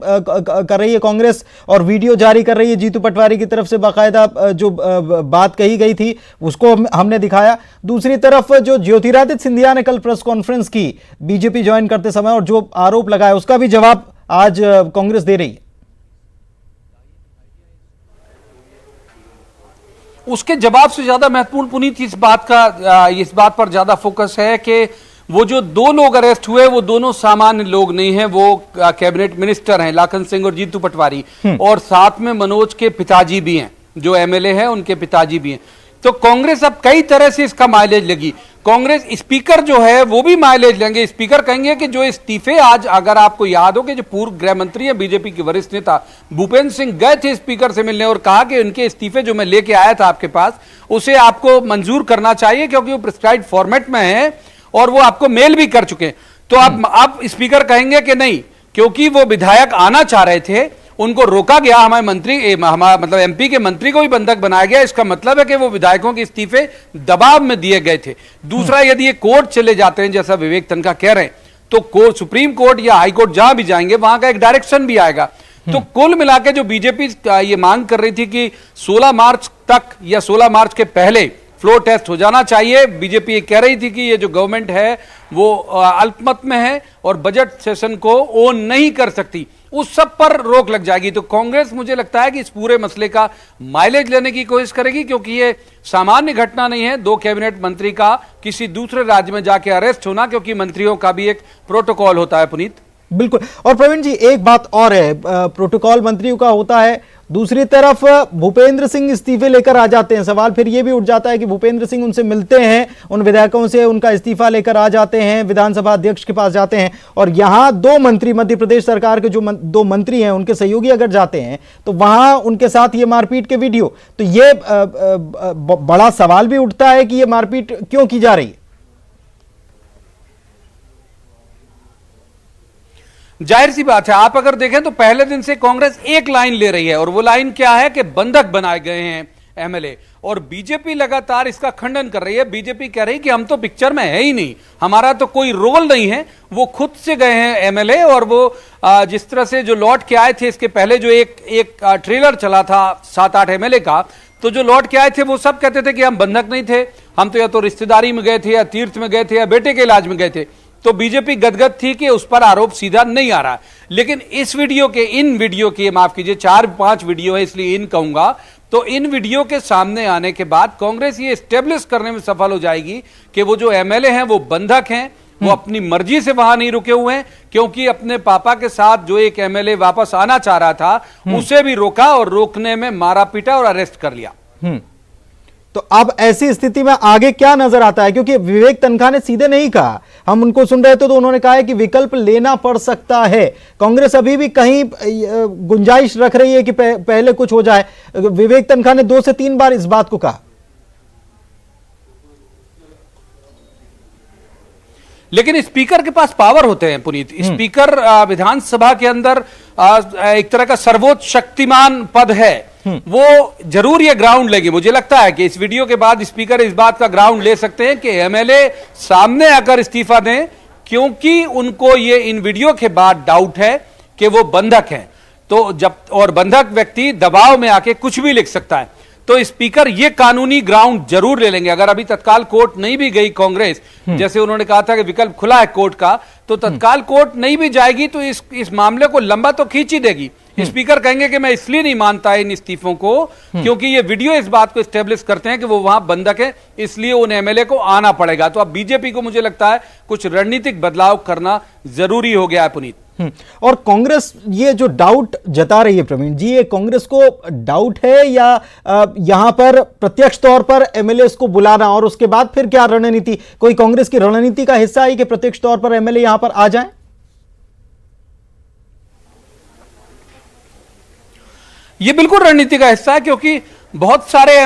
कर रही है कांग्रेस और वीडियो जारी कर रही है जीतू पटवारी की तरफ से, बाकायदा जो बात कही गई थी उसको हमने दिखाया। दूसरी तरफ जो ज्योतिरादित्य सिंधिया ने कल प्रेस कॉन्फ्रेंस की बीजेपी ज्वाइन करते समय और जो आरोप लगाया उसका भी जवाब आज कांग्रेस दे रही है। उसके जवाब से ज्यादा महत्वपूर्ण पुनीत इस बात पर ज्यादा फोकस है कि वो जो दो लोग अरेस्ट हुए वो दोनों सामान्य लोग नहीं हैं, वो कैबिनेट मिनिस्टर हैं, लाखन सिंह और जीतू पटवारी, और साथ में मनोज के पिताजी भी हैं, जो एमएलए हैं उनके पिताजी भी हैं। तो कांग्रेस अब कई तरह से इसका माइलेज लेगी। कांग्रेस स्पीकर जो है वो भी माइलेज लेंगे। स्पीकर कहेंगे कि जो इस्तीफे, आज अगर आपको याद हो कि जो पूर्व गृह मंत्री है बीजेपी के वरिष्ठ नेता भूपेंद्र सिंह गए थे स्पीकर से मिलने और कहा कि उनके इस्तीफे जो मैं लेके आया था आपके पास उसे आपको मंजूर करना चाहिए क्योंकि वो प्रिस्क्राइब्ड फॉर्मेट में है और वो आपको मेल भी कर चुके हैं। तो अब स्पीकर कहेंगे कि नहीं, क्योंकि वो विधायक आना चाह रहे थे, उनको रोका गया, हमारे मंत्री मतलब एमपी के मंत्री को भी बंधक बनाया गया, इसका मतलब है कि वो विधायकों के इस्तीफे दबाव में दिए गए थे। दूसरा, यदि ये कोर्ट चले जाते हैं जैसा विवेक तनखा कह रहे हैं, तो कोर्ट, सुप्रीम कोर्ट या हाई कोर्ट जहां भी जाएंगे वहां का एक डायरेक्शन भी आएगा। तो कुल मिला के जो बीजेपी ये मांग कर रही थी कि 16 मार्च तक या 16 मार्च के पहले फ्लोर टेस्ट हो जाना चाहिए, बीजेपी ये कह रही थी कि ये जो गवर्नमेंट है वो अल्पमत में है और बजट सेशन को ओन नहीं कर सकती, उस सब पर रोक लग जाएगी। तो कांग्रेस मुझे लगता है कि इस पूरे मसले का माइलेज लेने की कोशिश करेगी, क्योंकि ये सामान्य घटना नहीं है दो कैबिनेट मंत्री का किसी दूसरे राज्य में जाके अरेस्ट होना, क्योंकि मंत्रियों का भी एक प्रोटोकॉल होता है पुनीत। बिल्कुल। और प्रवीण जी एक बात और है, प्रोटोकॉल मंत्रियों का होता है, दूसरी तरफ भूपेंद्र सिंह इस्तीफे लेकर आ जाते हैं। सवाल फिर यह भी उठ जाता है कि भूपेंद्र सिंह उनसे मिलते हैं, उन विधायकों से उनका इस्तीफा लेकर आ जाते हैं, विधानसभा अध्यक्ष के पास जाते हैं, और यहां दो मंत्री, मध्य प्रदेश सरकार के जो दो मंत्री हैं उनके सहयोगी अगर जाते हैं तो वहां उनके साथ ये मारपीट के वीडियो, तो ये बड़ा सवाल भी उठता है कि ये मारपीट क्यों की जा रही है। जाहिर सी बात है, आप अगर देखें तो पहले दिन से कांग्रेस एक लाइन ले रही है और वो लाइन क्या है कि बंधक बनाए गए हैं एमएलए, और बीजेपी लगातार इसका खंडन कर रही है। बीजेपी कह रही है कि हम तो पिक्चर में है ही नहीं, हमारा तो कोई रोल नहीं है। वो खुद से गए हैं एमएलए, और वो जिस तरह से जो लौट के आए थे, इसके पहले जो एक ट्रेलर चला था 7-8 एमएलए का, तो जो लौट के आए थे वो सब कहते थे कि हम बंधक नहीं थे, हम तो या तो रिश्तेदारी में गए थे या तीर्थ में गए थे या बेटे के इलाज में गए थे। तो बीजेपी गदगद थी कि उस पर आरोप सीधा नहीं आ रहा। लेकिन इस वीडियो के, इन वीडियो के, माफ कीजिए 4-5 वीडियो है इसलिए इन कहूंगा, तो इन वीडियो के सामने आने के बाद कांग्रेस ये एस्टेब्लिश करने में सफल हो जाएगी कि वो जो एमएलए हैं वो बंधक हैं, वो अपनी मर्जी से वहां नहीं रुके हुए हैं, क्योंकि अपने पापा के साथ जो एक एमएलए वापस आना चाह रहा था उसे भी रोका और रोकने में मारा पीटा और अरेस्ट कर लिया। तो अब ऐसी स्थिति में आगे क्या नजर आता है, क्योंकि विवेक तनखा ने सीधे नहीं कहा, हम उनको सुन रहे थे तो उन्होंने कहा है कि विकल्प लेना पड़ सकता है। कांग्रेस अभी भी कहीं गुंजाइश रख रही है कि पहले कुछ हो जाए। विवेक तनखा ने 2 से 3 बार इस बात को कहा। लेकिन स्पीकर के पास पावर होते हैं पुनीत। स्पीकर विधानसभा के अंदर एक तरह का सर्वोच्च शक्तिमान पद है, वो जरूर ये ग्राउंड लेगी। मुझे लगता है कि इस वीडियो के बाद स्पीकर इस बात का ग्राउंड ले सकते हैं कि एमएलए सामने आकर इस्तीफा दें, क्योंकि उनको ये इन वीडियो के बाद डाउट है कि वो बंधक हैं। तो जब, और बंधक व्यक्ति दबाव में आके कुछ भी लिख सकता है, तो स्पीकर ये कानूनी ग्राउंड जरूर ले लेंगे। अगर अभी तत्काल कोर्ट नहीं भी गई कांग्रेस, जैसे उन्होंने कहा था कि विकल्प खुला है कोर्ट का, तो तत्काल कोर्ट नहीं भी जाएगी तो इस मामले को लंबा तो खींच ही देगी। स्पीकर कहेंगे कि मैं इसलिए नहीं मानता इन इस्तीफों को क्योंकि ये वीडियो इस बात को एस्टेब्लिश करते हैं कि वो वहां बंधक है, इसलिए उन एमएलए को आना पड़ेगा। तो अब बीजेपी को मुझे लगता है कुछ रणनीतिक बदलाव करना जरूरी हो गया है पुनीत। और कांग्रेस ये जो डाउट जता रही है प्रवीण जी, ये कांग्रेस को डाउट है या यहां पर प्रत्यक्ष तौर पर एमएलए को बुलाना और उसके बाद फिर क्या रणनीति, कोई कांग्रेस की रणनीति का हिस्सा है कि प्रत्यक्ष तौर पर एमएलए यहां पर आ जाएं? ये बिल्कुल रणनीति का हिस्सा है, क्योंकि बहुत सारे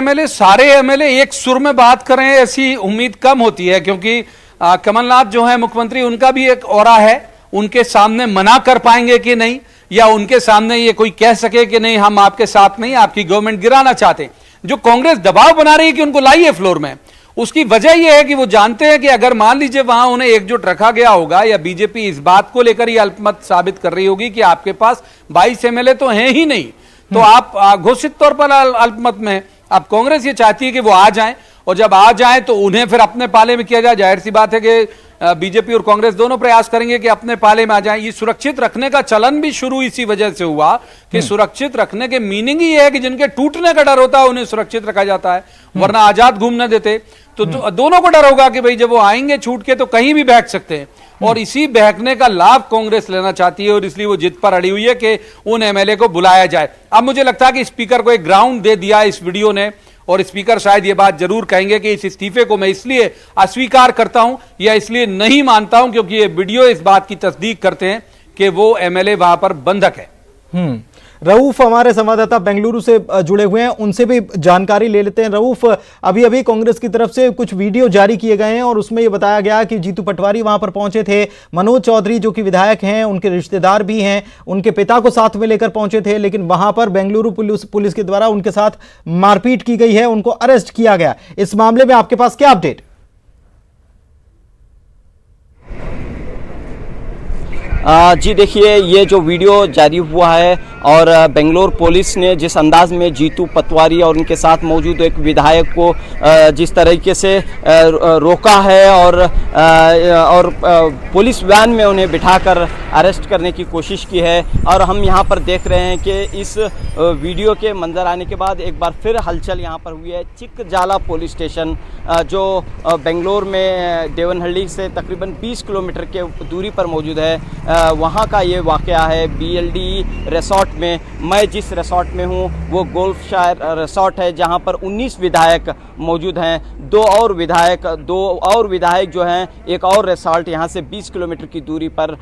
एमएलए एक सुर में बात करें ऐसी उम्मीद कम होती है, क्योंकि कमलनाथ जो है मुख्यमंत्री, उनका भी एक ऑरा है, उनके सामने मना कर पाएंगे कि नहीं, या उनके सामने ये कोई कह सके कि नहीं हम आपके साथ नहीं, आपकी गवर्नमेंट गिराना चाहते हैं। जो कांग्रेस दबाव बना रही है कि उनको लाइए फ्लोर में, उसकी वजह यह है कि वो जानते हैं कि अगर मान लीजिए वहां उन्हें एकजुट रखा गया होगा या बीजेपी इस बात को लेकर ही अल्पमत साबित कर रही होगी कि आपके पास 22 एमएलए तो हैं ही नहीं, तो आप घोषित तौर पर अल्पमत में हैं। अब कांग्रेस ये चाहती है कि वो आ जाएं, और जब आ जाएं तो उन्हें फिर अपने पाले में किया जाए। जाहिर सी बात है कि बीजेपी और कांग्रेस दोनों प्रयास करेंगे कि अपने पाले में आ जाएं। ये सुरक्षित रखने का चलन भी शुरू इसी वजह से हुआ कि सुरक्षित रखने के मीनिंग ही है कि जिनके टूटने का डर होता है उन्हें सुरक्षित रखा जाता है, वरना आजाद घूमने देते। तो दोनों को डर होगा कि भाई जब वो आएंगे छूट के तो कहीं भी बहक सकते हैं, और इसी बहकने का लाभ कांग्रेस लेना चाहती है, और इसलिए वो जिद पर अड़ी हुई है कि उन एमएलए को बुलाया जाए। अब मुझे लगता है कि स्पीकर को एक ग्राउंड दे दिया इस वीडियो ने, और स्पीकर शायद ये बात जरूर कहेंगे कि इस इस्तीफे को मैं इसलिए अस्वीकार करता हूं या इसलिए नहीं मानता हूं क्योंकि ये वीडियो इस बात की तस्दीक करते हैं कि वो एमएलए वहां पर बंधक है। रऊफ हमारे संवाददाता बेंगलुरु से जुड़े हुए हैं, उनसे भी जानकारी ले लेते हैं। रऊफ, अभी अभी कांग्रेस की तरफ से कुछ वीडियो जारी किए गए हैं और उसमें यह बताया गया कि जीतू पटवारी वहां पर पहुंचे थे, मनोज चौधरी जो कि विधायक हैं, उनके रिश्तेदार भी हैं, उनके पिता को साथ में लेकर पहुंचे थे, लेकिन वहां पर बेंगलुरु पुलिस के द्वारा उनके साथ मारपीट की गई है, उनको अरेस्ट किया गया। इस मामले में आपके पास क्या अपडेट? जी देखिए, ये जो वीडियो जारी हुआ है और बेंगलोर पुलिस ने जिस अंदाज में जीतू पटवारी और उनके साथ मौजूद एक विधायक को जिस तरीके से रोका है और पुलिस वैन में उन्हें बिठाकर अरेस्ट करने की कोशिश की है। और हम यहाँ पर देख रहे हैं कि इस वीडियो के मंजर आने के बाद एक बार फिर हलचल यहाँ पर हुई है। चिकजाला पुलिस स्टेशन जो बेंगलोर में देवनहल्ली से तकरीबन 20 किलोमीटर के दूरी पर मौजूद है, वहाँ का ये वाक़या है। BLD रिसॉर्ट में, मैं जिस रिसॉर्ट में हूँ वो गोल्फशायर रिसॉर्ट है, जहाँ पर 19 विधायक मौजूद हैं। दो और विधायक जो हैं एक और रिसॉर्ट यहाँ से 20 किलोमीटर की दूरी पर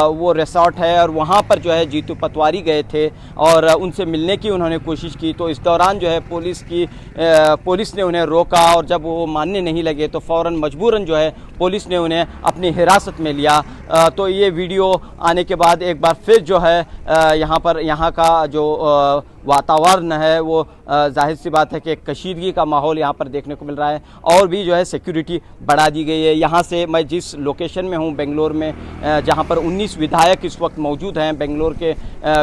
वो रिसॉर्ट है, और वहाँ पर जो है जीतू पटवारी गए थे और उनसे मिलने की उन्होंने कोशिश की। तो इस दौरान जो है पुलिस ने उन्हें रोका, और जब वो मानने नहीं लगे तो फ़ौरन मजबूरन जो है पुलिस ने उन्हें अपनी हिरासत में लिया। तो ये वीडियो आने के बाद एक बार फिर जो है यहाँ का जो वातावरण है वो जाहिर सी बात है कि कशीदगी का माहौल यहाँ पर देखने को मिल रहा है, और भी जो है सिक्योरिटी बढ़ा दी गई है। यहाँ से मैं जिस लोकेशन में हूँ बेंगलोर में, जहाँ पर 19 विधायक इस वक्त मौजूद हैं बेंगलोर के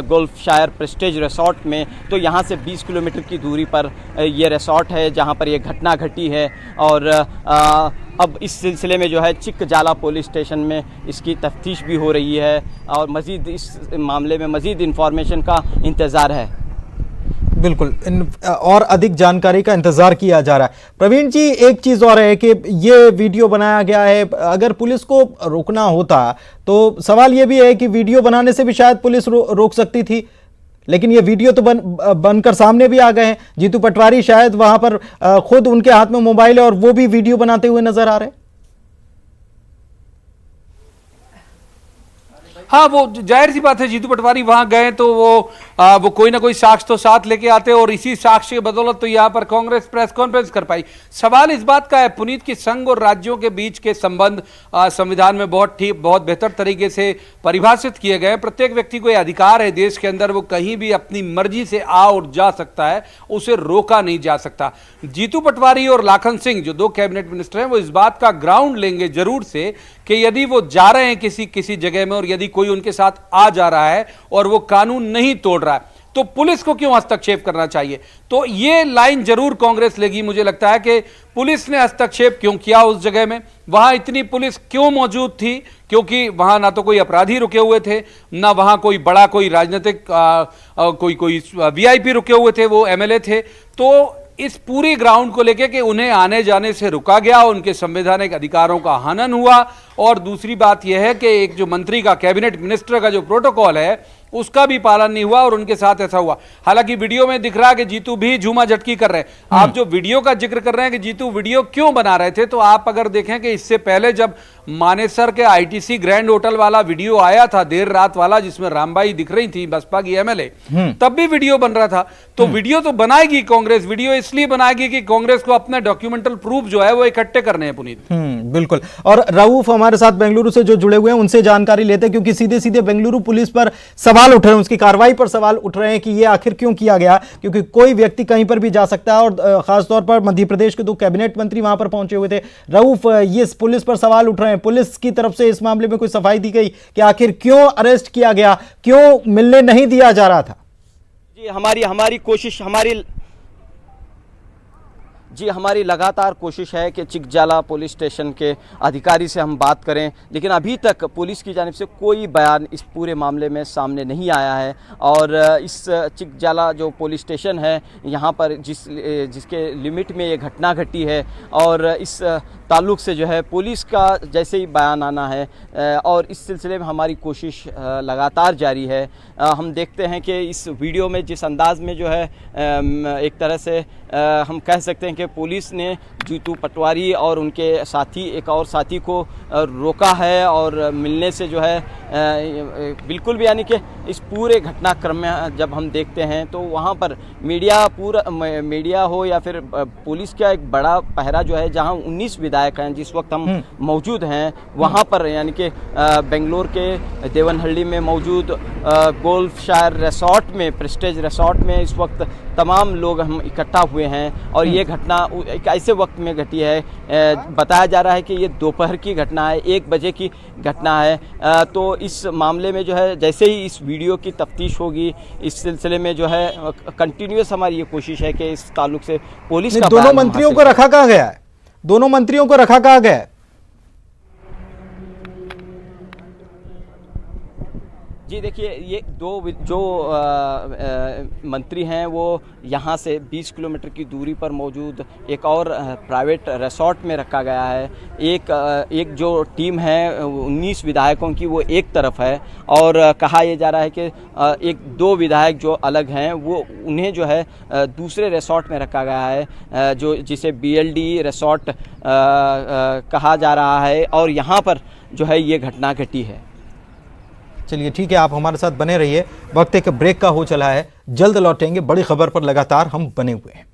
गोल्फशायर प्रेस्टीज रिसॉर्ट में, तो यहाँ से 20 किलोमीटर की दूरी पर ये रिसॉर्ट है जहाँ पर ये घटना घटी है। और अब इस सिलसिले में जो है चिकजाला पुलिस स्टेशन में इसकी तफ्तीश भी हो रही है, और मज़ीद इस मामले में मज़ीद इन्फॉर्मेशन का इंतज़ार है। बिल्कुल, और अधिक जानकारी का इंतजार किया जा रहा है। प्रवीण जी, एक चीज और है कि ये वीडियो बनाया गया है, अगर पुलिस को रोकना होता तो सवाल ये भी है कि वीडियो बनाने से भी शायद पुलिस रोक सकती थी, लेकिन ये वीडियो तो बनकर सामने भी आ गए हैं। जीतू पटवारी शायद वहां पर खुद उनके हाथ में मोबाइल है और वो भी वीडियो बनाते हुए नजर आ रहे हैं। हाँ, वो जाहिर सी बात है, जीतू पटवारी वहां गए तो वो कोई ना कोई साक्ष्य तो साथ लेके आते, और इसी साक्ष्य की बदौलत तो यहाँ पर कांग्रेस प्रेस कॉन्फ्रेंस कर पाई। सवाल इस बात का है पुनीत कि संघ और राज्यों के बीच के संबंध संविधान में बहुत बेहतर तरीके से परिभाषित किए गए। प्रत्येक व्यक्ति को यह अधिकार है देश के अंदर, वो कहीं भी अपनी मर्जी से आ और जा सकता है, उसे रोका नहीं जा सकता। जीतू पटवारी और लाखन सिंह जो 2 कैबिनेट मिनिस्टर हैं, वो इस बात का ग्राउंड लेंगे जरूर से कि यदि वो जा रहे हैं किसी जगह में और यदि कोई उनके साथ आ जा रहा है और वो कानून नहीं तोड़ रहा है, तो पुलिस को क्यों हस्तक्षेप करना चाहिए। तो ये लाइन जरूर कांग्रेस लेगी। मुझे लगता है कि पुलिस ने हस्तक्षेप क्यों किया उस जगह में, वहां इतनी पुलिस क्यों मौजूद थी, क्योंकि वहां ना तो कोई अपराधी रुके हुए थे, ना वहां कोई बड़ा कोई राजनीतिक कोई VIP रुके हुए थे, वो MLA थे। तो इस पूरी ग्राउंड को लेकर कि उन्हें आने जाने से रुका गया, उनके संवैधानिक अधिकारों का हनन हुआ। और दूसरी बात यह है कि एक जो मंत्री का, कैबिनेट मिनिस्टर का जो प्रोटोकॉल है उसका भी पालन नहीं हुआ और उनके साथ ऐसा हुआ। हालांकि वीडियो में दिख रहा है कि जीतू भी झूमा झटकी कर रहे हैं। आप जो वीडियो का जिक्र कर रहे हैं कि जीतू वीडियो क्यों बना रहे थे, तो आप अगर देखें कि इससे पहले जब मानेसर के ITC ग्रैंड होटल वाला वीडियो आया था देर रात वाला, जिसमें रामबाई दिख रही थी बसपा की MLA, तब भी वीडियो बन रहा था। तो वीडियो तो बनाएगी कांग्रेस, वीडियो इसलिए बनाएगी कि कांग्रेस को अपने डॉक्यूमेंटल प्रूफ जो है वो इकट्ठे करने हैं पुनीत। बिल्कुल, और रऊफ हमारे साथ बेंगलुरु से जो जुड़े हुए हैं उनसे जानकारी लेते हैं, क्योंकि सीधे सीधे बेंगलुरु पुलिस पर सवाल सवाल उठ रहे हैं, उसकी कार्रवाई पर सवाल उठ रहे हैं कि ये आखिर क्यों किया गया, क्योंकि कोई व्यक्ति कहीं पर भी जा सकता है। और खासतौर पर मध्य प्रदेश के 2 कैबिनेट मंत्री वहां पर पहुंचे हुए थे। रऊफ, ये पुलिस पर सवाल उठ रहे हैं, पुलिस की तरफ से इस मामले में कोई सफाई दी गई कि आखिर क्यों अरेस्ट किया गया, क्यों मिलने नहीं दिया जा रहा था? जी हमारी कोशिश हमारी लगातार कोशिश है कि चिकजाला पुलिस स्टेशन के अधिकारी से हम बात करें, लेकिन अभी तक पुलिस की जानिब से कोई बयान इस पूरे मामले में सामने नहीं आया है। और इस चिकजाला जो पुलिस स्टेशन है, यहाँ पर जिसके लिमिट में ये घटना घटी है, और इस ताल्लुक़ से जो है पुलिस का जैसे ही बयान आना है, और इस सिलसिले में हमारी कोशिश लगातार जारी है। हम देखते हैं कि इस वीडियो में जिस अंदाज में जो है एक तरह से हम कह सकते हैं कि पुलिस ने जीतू पटवारी और उनके साथी, एक और साथी को रोका है, और मिलने से जो है बिल्कुल भी, यानी कि इस पूरे घटनाक्रम में जब हम देखते हैं तो वहाँ पर मीडिया हो या फिर पुलिस का एक बड़ा पहरा जो है, जहाँ 19 विधायक हैं जिस वक्त हम मौजूद हैं वहाँ पर, यानी कि बेंगलोर के देवनहल्ली में मौजूद गोल्फ शायर रिसोर्ट में, प्रेस्टीज रिसोर्ट में इस वक्त तमाम लोग हम इकट्ठा हुए हैं। और ये घटना एक ऐसे वक्त में घटी है, बताया जा रहा है कि ये दोपहर की घटना है, 1 बजे की घटना है। तो इस मामले में जो है जैसे ही इस वीडियो की तफ्तीश होगी, इस सिलसिले में जो है कंटिन्यूस हमारी ये कोशिश है कि इस ताल्लुक से पुलिस का दोनों मंत्रियों को रखा कहाँ गया है? दोनों मंत्रियों को रखा कहाँ गया है? जी देखिए, ये जो मंत्री हैं वो यहाँ से 20 किलोमीटर की दूरी पर मौजूद एक और प्राइवेट रिसोर्ट में रखा गया है। एक जो टीम है 19 विधायकों की, वो एक तरफ है, और कहा यह जा रहा है कि 1-2 विधायक जो अलग हैं वो उन्हें जो है दूसरे रिसोर्ट में रखा गया है, जिसे BLD रिसोर्ट कहा जा रहा है, और यहाँ पर जो है ये घटना घटी है। चलिए ठीक है, आप हमारे साथ बने रहिए। वक्त एक ब्रेक का हो चला है, जल्द लौटेंगे। बड़ी खबर पर लगातार हम बने हुए हैं।